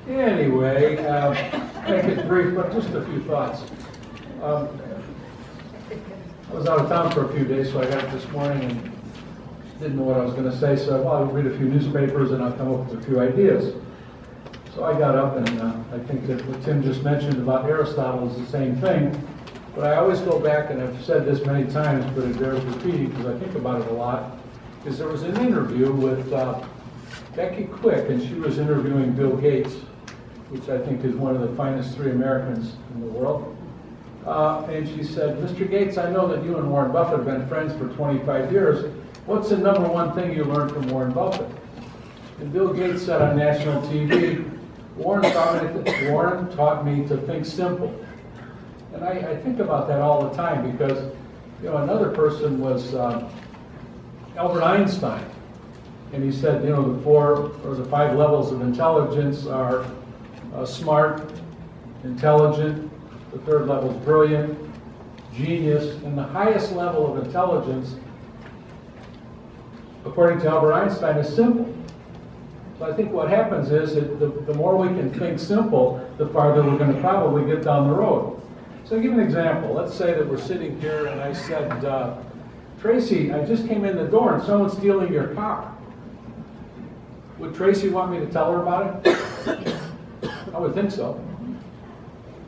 Anyway, make it brief, but just a few thoughts. I was out of town for a few days, so I got up this morning and didn't know what I was going to say, so I'll read a few newspapers and I'll come up with a few ideas. So I got up and I think that what Tim just mentioned about Aristotle is the same thing, but I always go back, and I've said this many times, but it bears repeating because I think about it a lot, is there was an interview with Becky Quick, and she was interviewing Bill Gates, which I think is one of the finest three Americans in the world. And she said, Mr. Gates, I know that you and Warren Buffett have been friends for 25 years. What's the number one thing you learned from Warren Buffett? And Bill Gates said on national TV, Warren taught me to think simple. And I think about that all the time because, you know, another person was Albert Einstein. And he said, you know, the 4 or the 5 levels of intelligence are smart, intelligent, the 3rd level is brilliant, genius, and the highest level of intelligence, according to Albert Einstein, is simple. So I think what happens is that the more we can think simple, the farther we're going to probably get down the road. So I'll give an example. Let's say that we're sitting here and I said, Tracy, I just came in the door and someone's stealing your car. Would Tracy want me to tell her about it? I would think so.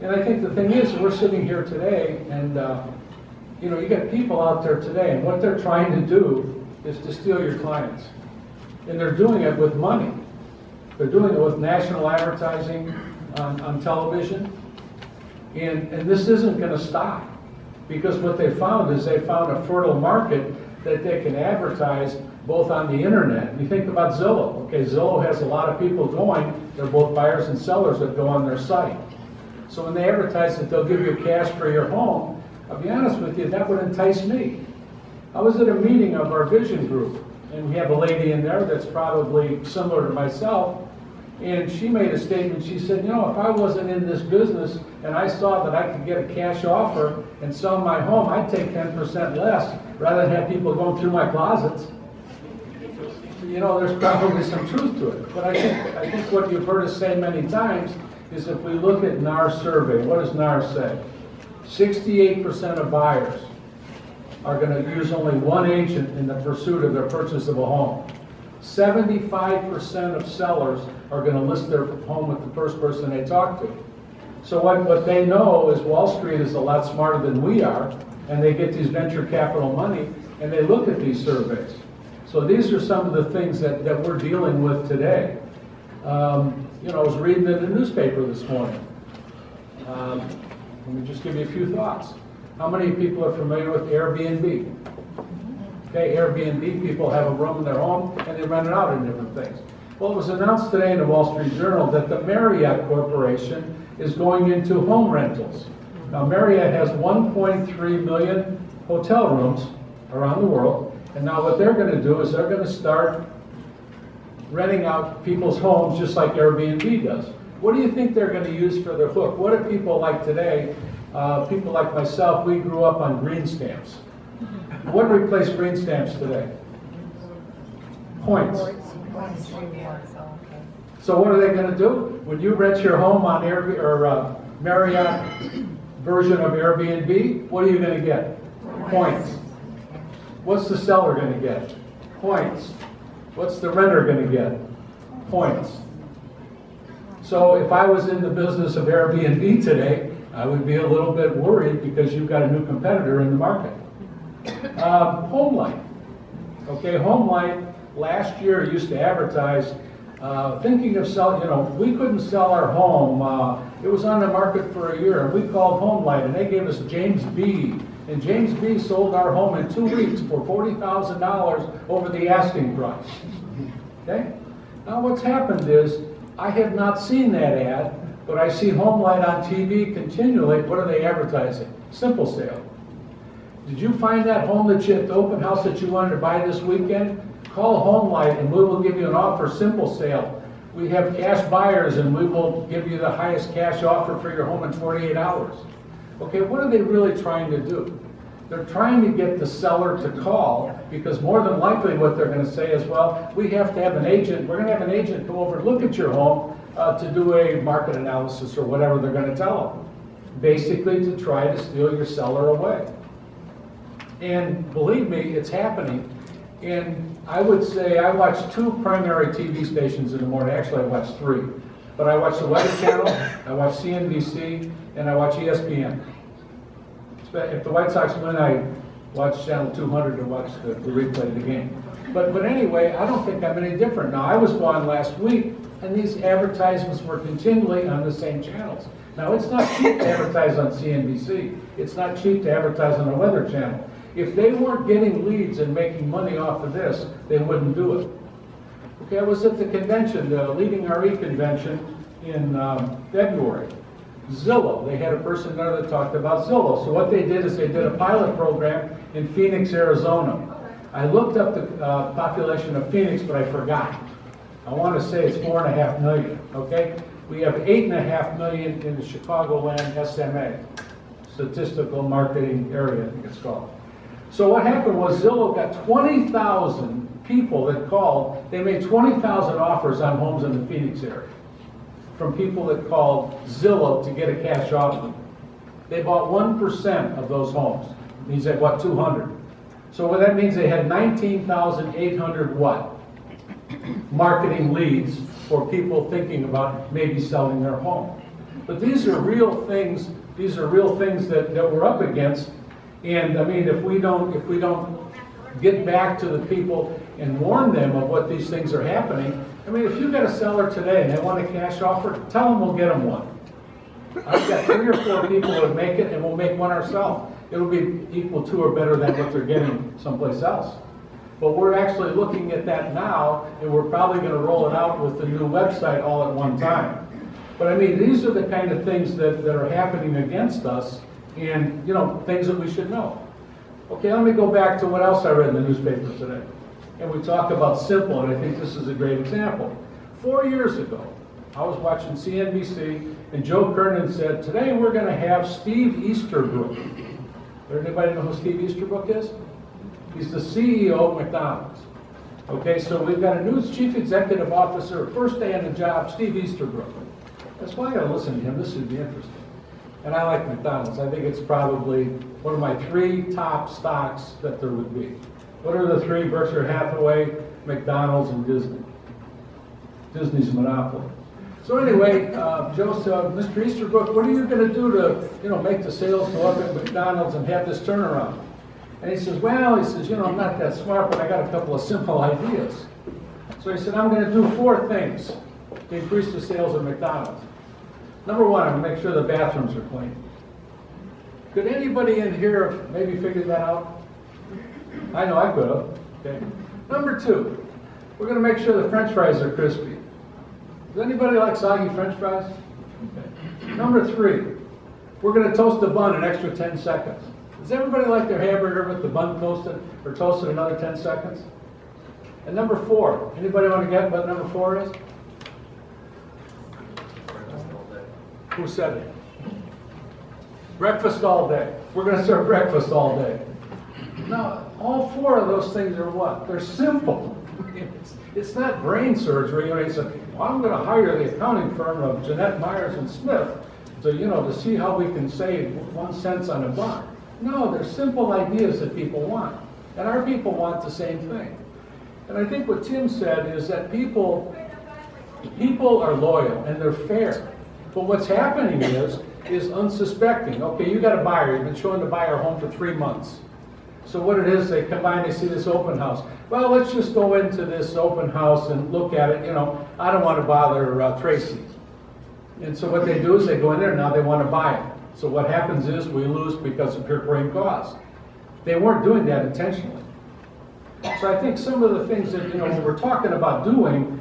And I think the thing is, we're sitting here today and, you know, you got people out there today and what they're trying to do is to steal your clients. And they're doing it with money. They're doing it with national advertising on television. And this isn't going to stop. Because what they found is they found a fertile market that they can advertise both on the internet. You think about Zillow. Okay, Zillow has a lot of people going. They're both buyers and sellers that go on their site. So when they advertise that they'll give you cash for your home, I'll be honest with you, that would entice me. I was at a meeting of our vision group, and we have a lady in there that's probably similar to myself, and she made a statement. She said, you know, if I wasn't in this business and I saw that I could get a cash offer and sell my home, I'd take 10% less rather than have people going through my closets. You know, there's probably some truth to it. But I think what you've heard us say many times is if we look at NAR survey, what does NAR say? 68% of buyers are going to use only one agent in the pursuit of their purchase of a home. 75% of sellers are going to list their home with the first person they talk to. So what they know is Wall Street is a lot smarter than we are, and they get these venture capital money, and they look at these surveys. So these are some of the things that we're dealing with today. You know, I was reading in the newspaper this morning. Let me just give you a few thoughts. How many people are familiar with Airbnb? Okay, Airbnb people have a room in their home and they rent it out in different things. Well, it was announced today in the Wall Street Journal that the Marriott Corporation is going into home rentals. Now, Marriott has 1.3 million hotel rooms around the world, and now what they're going to do is they're going to start renting out people's homes just like Airbnb does. What do you think they're going to use for their hook? What do people like today? People like myself, we grew up on green stamps. What replaced green stamps today? Points. So what are they going to do? When you rent your home on Marriott version of Airbnb, what are you going to get? Points. What's the seller going to get? Points. What's the renter going to get? Points. So if I was in the business of Airbnb today, I would be a little bit worried because you've got a new competitor in the market. HomeLight. Okay, HomeLight last year used to advertise thinking of selling, you know, we couldn't sell our home. It was on the market for a year, and we called HomeLight, and they gave us James B. And James B. sold our home in 2 weeks for $40,000 over the asking price. Okay? Now what's happened is, I have not seen that ad, but I see HomeLight on TV continually. What are they advertising? Simple sale. Did you find that home that you at the open house that you wanted to buy this weekend? Call HomeLight and we will give you an offer, simple sale. We have cash buyers and we will give you the highest cash offer for your home in 48 hours. Okay, what are they really trying to do? They're trying to get the seller to call because more than likely what they're going to say is, well, we have to have an agent. We're going to have an agent come over and look at your home to do a market analysis or whatever they're going to tell them. Basically to try to steal your seller away. And believe me, it's happening. And I would say I watch 2 primary TV stations in the morning. Actually, I watch 3. But I watch the Weather Channel, I watch CNBC, and I watch ESPN. If the White Sox win, I watch Channel 200 to watch the replay of the game. But anyway, I don't think I'm any different. Now, I was gone last week, and these advertisements were continually on the same channels. Now, it's not cheap to advertise on CNBC. It's not cheap to advertise on the Weather Channel. If they weren't getting leads and making money off of this, they wouldn't do it. Okay, I was at the convention, the Leading RE convention in February. Zillow, they had a person there that talked about Zillow. So what they did is they did a pilot program in Phoenix, Arizona. I looked up the population of Phoenix, but I forgot. I want to say it's 4.5 million, okay? We have 8.5 million in the Chicagoland SMA, Statistical Marketing Area, I think it's called. So what happened was Zillow got 20,000 people that called. They made 20,000 offers on homes in the Phoenix area from people that called Zillow to get a cash offer. They bought 1% of those homes. It means they bought 200. So what that means, they had 19,800 what? Marketing leads for people thinking about maybe selling their home. But these are real things. These are real things that we're up against. And I mean, if we don't get back to the people and warn them of what these things are happening, I mean, if you've got a seller today and they want a cash offer, tell them we'll get them one. I've got 3 or 4 people that would make it, and we'll make one ourselves. It'll be equal to or better than what they're getting someplace else. But we're actually looking at that now, and we're probably going to roll it out with the new website all at one time. But I mean, these are the kind of things that are happening against us, and things that we should know. Okay, let me go back to what else I read in the newspaper today. And we talk about simple, and I think this is a great example. 4 years ago, I was watching CNBC, and Joe Kernan said, today we're going to have Steve Easterbrook. Does anybody know who Steve Easterbrook is? He's the CEO of McDonald's. Okay, so we've got a new chief executive officer, first day on the job, Steve Easterbrook. That's why I got to listen to him. This should be interesting. And I like McDonald's. I think it's probably one of my 3 top stocks that there would be. What are the 3? Berkshire Hathaway, McDonald's, and Disney. Disney's a monopoly. So anyway, Joe said, Mr. Easterbrook, what are you going to do to, make the sales go up at McDonald's and have this turnaround? And he says, well, I'm not that smart, but I got a couple of simple ideas. So he said, I'm going to do 4 things to increase the sales of McDonald's. Number 1, I'm going to make sure the bathrooms are clean. Could anybody in here have maybe figured that out? I know I could have. Okay. Number 2, we're going to make sure the French fries are crispy. Does anybody like soggy French fries? Okay. Number 3, we're going to toast the bun an extra 10 seconds. Does everybody like their hamburger with the bun toasted or toasted another 10 seconds? And number 4, anybody want to get what number 4 is? Who said it? Breakfast all day. We're going to serve breakfast all day. Now, all 4 of those things are what? They're simple. It's not brain surgery. You say, well, I'm going to hire the accounting firm of Jeanette Myers and Smith to see how we can save 1 cent on a bun. No, they're simple ideas that people want. And our people want the same thing. And I think what Tim said is that people are loyal and they're fair. But what's happening is unsuspecting. Okay, you got a buyer. You've been showing the buyer a home for 3 months. So what it is, they come by and they see this open house. Well, let's just go into this open house and look at it. I don't want to bother Tracy. And so what they do is they go in there and now they want to buy it. So what happens is we lose because of procurement cost. They weren't doing that intentionally. So I think some of the things that, when we're talking about doing,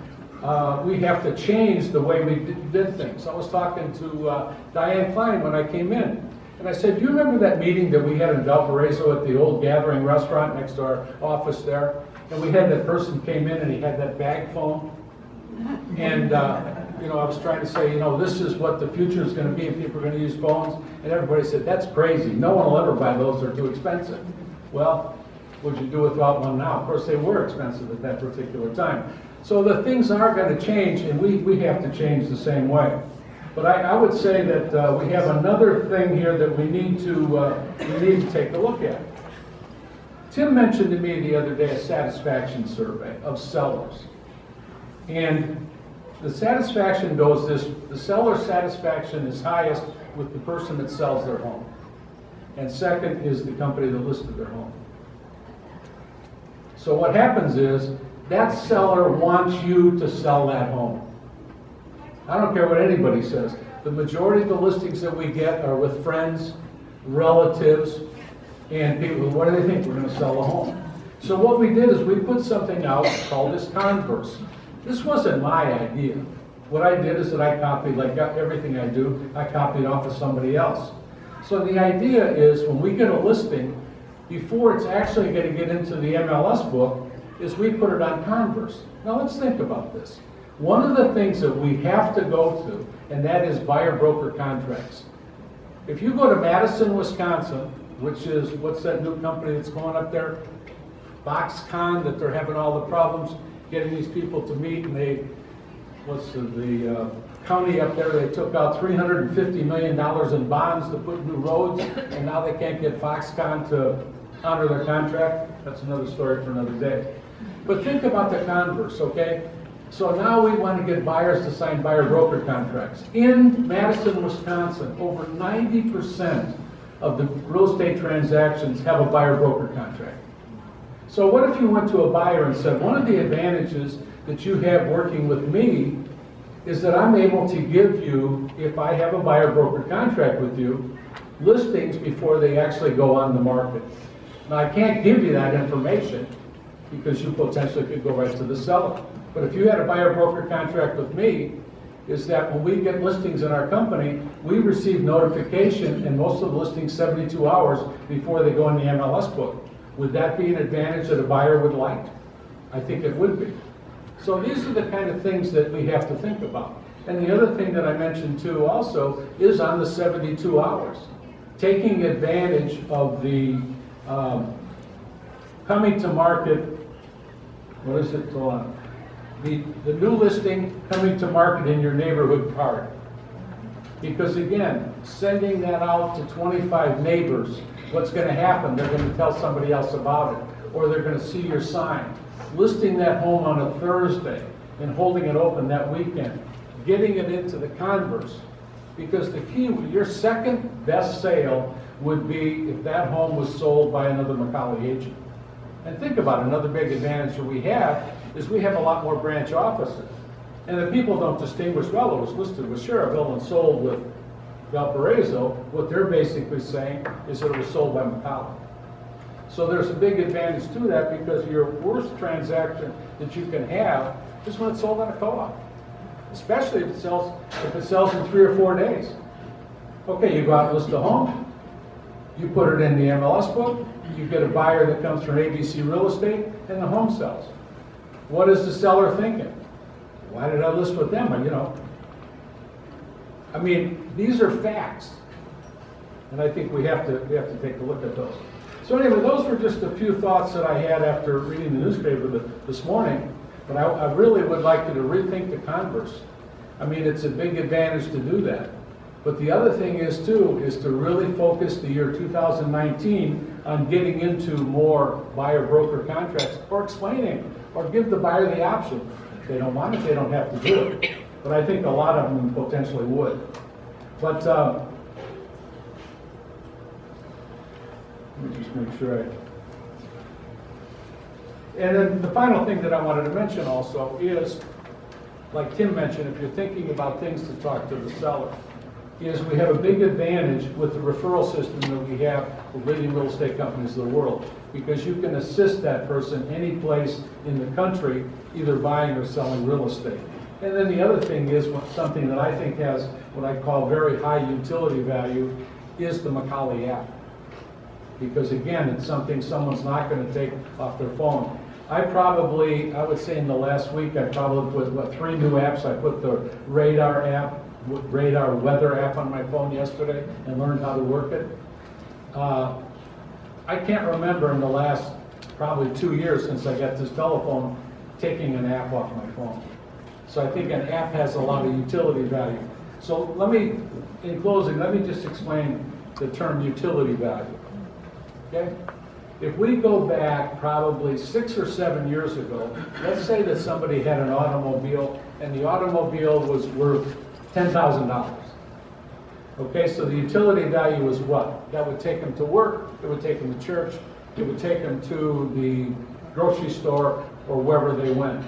we have to change the way we did things. I was talking to Diane Klein when I came in. And I said, do you remember that meeting that we had in Valparaiso at the old Gathering restaurant next to our office there? And we had that person came in and he had that bag phone. And, I was trying to say, this is what the future is going to be if people are going to use phones. And everybody said, that's crazy. No one will ever buy those. They're too expensive. Well, would you do without one now? Of course, they were expensive at that particular time. So the things are going to change, and we have to change the same way. But I would say that we have another thing here that we need to take a look at. Tim mentioned to me the other day a satisfaction survey of sellers. And the satisfaction goes this: the seller satisfaction is highest with the person that sells their home. And second is the company that listed their home. So what happens is that seller wants you to sell that home. I don't care what anybody says. The majority of the listings that we get are with friends, relatives, and people. What do they think? We're going to sell a home. So what we did is we put something out called this Converse. This wasn't my idea. What I did is that I copied, like everything I do, I copied off of somebody else. So the idea is when we get a listing, before it's actually going to get into the MLS book, is we put it on Converse. Now let's think about this. One of the things that we have to go to, and that is buyer-broker contracts. If you go to Madison, Wisconsin, which is, what's that new company that's going up there? Foxconn, that they're having all the problems getting these people to meet, and they, the county up there, they took out $350 million in bonds to put new roads, and now they can't get Foxconn to honor their contract. That's another story for another day. But think about the converse, okay? So now we want to get buyers to sign buyer-broker contracts. In Madison, Wisconsin, over 90% of the real estate transactions have a buyer-broker contract. So what if you went to a buyer and said, one of the advantages that you have working with me is that I'm able to give you, if I have a buyer-broker contract with you, listings before they actually go on the market. Now I can't give you that information because you potentially could go right to the seller. But if you had a buyer-broker contract with me, is that when we get listings in our company, we receive notification, and most of the listings 72 hours before they go in the MLS book. Would that be an advantage that a buyer would like? I think it would be. So these are the kind of things that we have to think about. And the other thing that I mentioned too also is on the 72 hours. Taking advantage of the coming to market, what is it? Hold on. The new listing coming to market in your neighborhood card. Because again, sending that out to 25 neighbors, what's going to happen? They're going to tell somebody else about it, or they're going to see your sign. Listing that home on a Thursday and holding it open that weekend, getting it into the Converse. Because the key, your second best sale would be if that home was sold by another McColly agent. And think about it, another big advantage that we have is we have a lot more branch offices. And the people don't distinguish, well, it was listed with Cherville and sold with Valparaiso. What they're basically saying is that it was sold by McColly. So there's a big advantage to that, because your worst transaction that you can have is when it's sold on a co-op. Especially if it sells in 3 or 4 days. Okay, you go out and list a home, you put it in the MLS book, you get a buyer that comes from ABC Real Estate, and the home sells. What is the seller thinking? Why did I list with them? I mean, these are facts, and I think we have to take a look at those. So anyway, those were just a few thoughts that I had after reading the newspaper this morning. But I really would like you to rethink the Converse. I mean, it's a big advantage to do that. But the other thing is too, is to really focus the year 2019 on getting into more buyer-broker contracts, or explaining, or give the buyer the option. If they don't want it, they don't have to do it. But I think a lot of them potentially would. But let me just make sure And then the final thing that I wanted to mention also is, like Tim mentioned, if you're thinking about things to talk to the seller, is we have a big advantage with the referral system that we have with leading real estate companies of the world, because you can assist that person any place in the country, either buying or selling real estate. And then the other thing is something that I think has what I call very high utility value is the McColly app. Because again, it's something someone's not going to take off their phone. I would say in the last week, I probably put 3 new apps. I put the radar app, radar weather app on my phone yesterday and learned how to work it. I can't remember in the last probably 2 years since I got this telephone taking an app off my phone. So I think an app has a lot of utility value. So let me, in closing, let me just explain the term utility value. Okay? If we go back probably 6 or 7 years ago, let's say that somebody had an automobile and the automobile was worth $10,000. Okay, so the utility value was what? That would take them to work, it would take them to church, it would take them to the grocery store or wherever they went.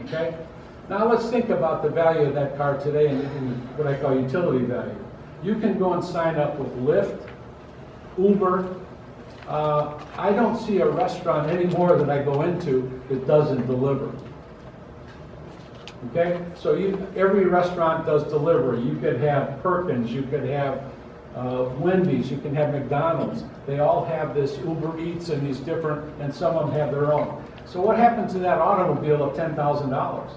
Okay? Now let's think about the value of that car today in what I call utility value. You can go and sign up with Lyft, Uber. I don't see a restaurant anymore that I go into that doesn't deliver. Okay, so every restaurant does delivery. You could have Perkins, you could have Wendy's, you can have McDonald's. They all have this Uber Eats and these different, and some of them have their own. So what happens to that automobile of $10,000?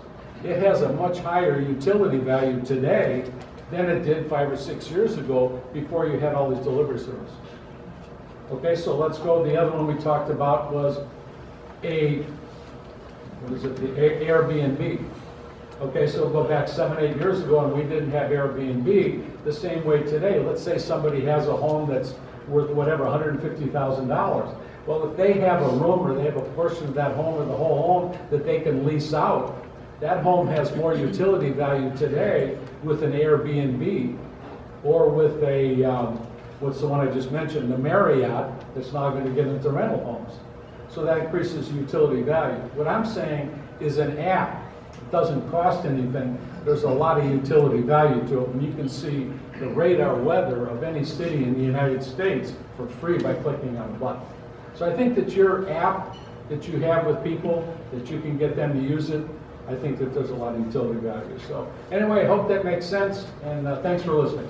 It has a much higher utility value today than it did 5 or 6 years ago before you had all these delivery services. Okay, so let's go. The other one we talked about was the Airbnb. Okay, so go back 7, 8 years ago and we didn't have Airbnb the same way today. Let's say somebody has a home that's worth whatever, $150,000. Well, if they have a room or they have a portion of that home or the whole home that they can lease out, that home has more utility value today with an Airbnb or with a, what's the one I just mentioned, the Marriott, that's now going to get into rental homes. So that increases utility value. What I'm saying is an app doesn't cost anything. There's a lot of utility value to it, and you can see the radar weather of any city in the United States for free by clicking on a button. So I think that your app that you have with people, that you can get them to use it, I think that there's a lot of utility value. So anyway, I hope that makes sense, and thanks for listening.